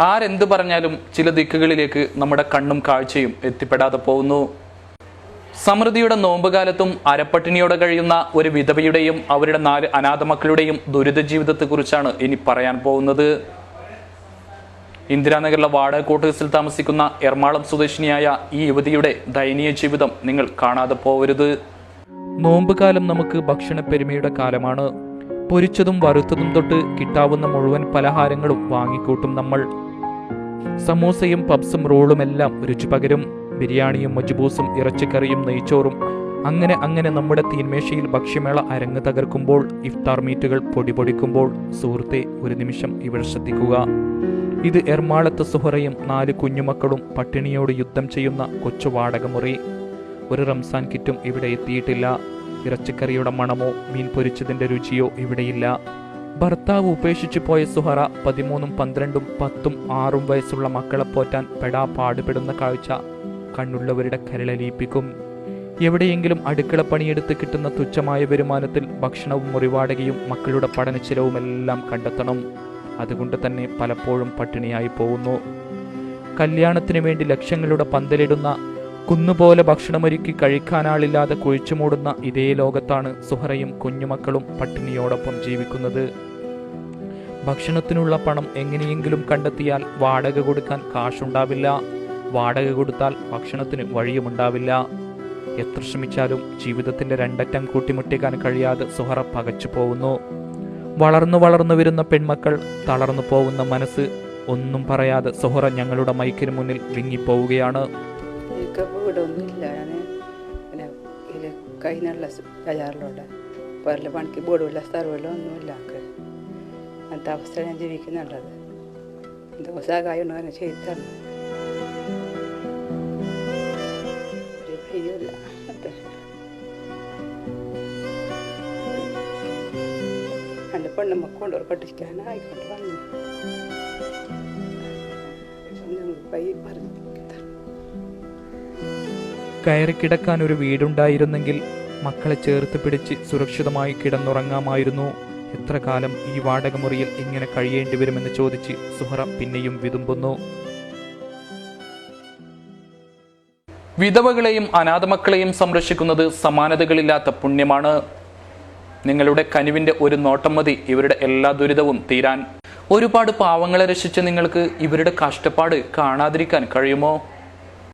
ആരെന്തു പറഞ്ഞാലും ചില ദിക്കുകളിലേക്ക് നമ്മുടെ കണ്ണും കാഴ്ചയും എത്തിപ്പെടാതെ പോകുന്നു. സമൃദ്ധിയുടെ നോമ്പുകാലത്തും അരപ്പട്ടിണിയോടെ കഴിയുന്ന ഒരു വിധവയുടെയും അവരുടെ 4 അനാഥ മക്കളുടെയും ദുരിത ജീവിതത്തെക്കുറിച്ചാണ് ഇനി പറയാൻ പോകുന്നത്. ഇന്ദിരാനഗറിലെ വാടക ക്വാർട്ടേഴ്സിൽ താമസിക്കുന്ന എറണാകുളം സ്വദേശിനിയായ ഈ യുവതിയുടെ ദയനീയ ജീവിതം നിങ്ങൾ കാണാതെ പോകരുത്. നോമ്പുകാലം നമുക്ക് ഭക്ഷണപ്പെരുമയുടെ കാലമാണ്. പൊരിച്ചതും വറുത്തതും തൊട്ട് കിട്ടാവുന്ന മുഴുവൻ പലഹാരങ്ങളും വാങ്ങിക്കൂട്ടും നമ്മൾ. സമൂസയും പബ്സും റോളുമെല്ലാം രുചി പകരും. ബിരിയാണിയും മജ്ബൂസും ഇറച്ചിക്കറിയും നെയ്ച്ചോറും അങ്ങനെ നമ്മുടെ തീന്മേശയിൽ ഭക്ഷ്യമേള അരങ്ങ് തകർക്കുമ്പോൾ, ഇഫ്താർ മീറ്റുകൾ പൊടിപൊടിക്കുമ്പോൾ, സുഹൃത്തെ ഒരു നിമിഷം ഇവിടെ ശ്രദ്ധിക്കുക. ഇത് എറണാകുളത്തെ സുഹറയും 4 കുഞ്ഞുമക്കളും പട്ടിണിയോട് യുദ്ധം ചെയ്യുന്ന കൊച്ചു വാടകമുറി. ഒരു റംസാൻ കിറ്റും ഇവിടെ എത്തിയിട്ടില്ല. ഇറച്ചിക്കറിയുടെ മണമോ മീൻ പൊരിച്ചതിന്റെ രുചിയോ ഇവിടെയില്ല. ഭർത്താവ് ഉപേക്ഷിച്ചു പോയ സുഹറ 13, 12, 10, 6 വയസ്സുള്ള മക്കളെ പോറ്റാൻ പെടാ പാടുപെടുന്ന കാഴ്ച കണ്ണുള്ളവരുടെ കരളലിയിപ്പിക്കും. എവിടെയെങ്കിലും അടുക്കള പണിയെടുത്ത് കിട്ടുന്ന തുച്ഛമായ വരുമാനത്തിൽ ഭക്ഷണവും മുറിവാടകയും മക്കളുടെ പഠനച്ചിലവുമെല്ലാം കണ്ടെത്തണം. അതുകൊണ്ട് തന്നെ പലപ്പോഴും പട്ടിണിയായി പോകുന്നു. കല്യാണത്തിന് വേണ്ടി ലക്ഷങ്ങളുടെ പന്തലിടുന്ന, കുന്നുപോലെ ഭക്ഷണമൊരുക്കി കഴിക്കാനാളില്ലാതെ കുഴിച്ചുമൂടുന്ന ഇതേ ലോകത്താണ് സുഹറയും കുഞ്ഞുമക്കളും പട്ടിണിയോടൊപ്പം ജീവിക്കുന്നത്. ഭക്ഷണത്തിനുള്ള പണം എങ്ങനെയെങ്കിലും കണ്ടെത്തിയാൽ വാടക കൊടുക്കാൻ കാശുണ്ടാവില്ല. വാടക കൊടുത്താൽ ഭക്ഷണത്തിന് വഴിയുമുണ്ടാവില്ല. എത്ര ശ്രമിച്ചാലും ജീവിതത്തിന്റെ 2 അറ്റം കൂട്ടിമുട്ടിക്കാൻ കഴിയാതെ സുഹറ പകച്ചു പോകുന്നു. വളർന്നു വരുന്ന പെൺമക്കൾ, തളർന്നു പോകുന്ന മനസ്സ്, ഒന്നും പറയാതെ സുഹറ ഞങ്ങളുടെ മൈക്കിന് മുന്നിൽ വിങ്ങിപ്പോവുകയാണ്. വീടൊന്നുമില്ല. ഞാൻ കഴിഞ്ഞുള്ള ബജാറിലൂടെ വേറെ പണിക്ക് വീടുമില്ല, സ്ഥലമില്ല, ഒന്നുമില്ല. അങ്ങനത്തെ അവസ്ഥ ഞാൻ ജീവിക്കുന്നുള്ളത്. എന്തോ സഹായം ഉണ്ടോ അങ്ങനെ ചെയ്തു തരണം. ഒരു ഭയമില്ല. എൻ്റെ പെണ്ണമ്മ കൊണ്ടുവർ പഠിക്കാനായിക്കൊണ്ട് വന്നു. കയറിക്കിടക്കാൻ ഒരു വീടുണ്ടായിരുന്നെങ്കിൽ മക്കളെ ചേർത്ത് പിടിച്ച് സുരക്ഷിതമായി കിടന്നുറങ്ങാമായിരുന്നു. എത്ര കാലം ഈ വാടകമുറിയിൽ ഇങ്ങനെ കഴിയേണ്ടി വരുമെന്ന് ചോദിച്ച് സുഹറ പിന്നെയും വിതുമ്പുന്നു. വിധവകളെയും അനാഥമക്കളെയും സംരക്ഷിക്കുന്നത് സമാനതകളില്ലാത്ത പുണ്യമാണ്. നിങ്ങളുടെ കനിവിന്റെ ഒരു നോട്ടം മതി ഇവരുടെ എല്ലാ ദുരിതവും തീരാൻ. ഒരുപാട് പാവങ്ങളെ രക്ഷിച്ച നിങ്ങൾക്ക് ഇവരുടെ കഷ്ടപ്പാട് കാണാതിരിക്കാൻ കഴിയുമോ?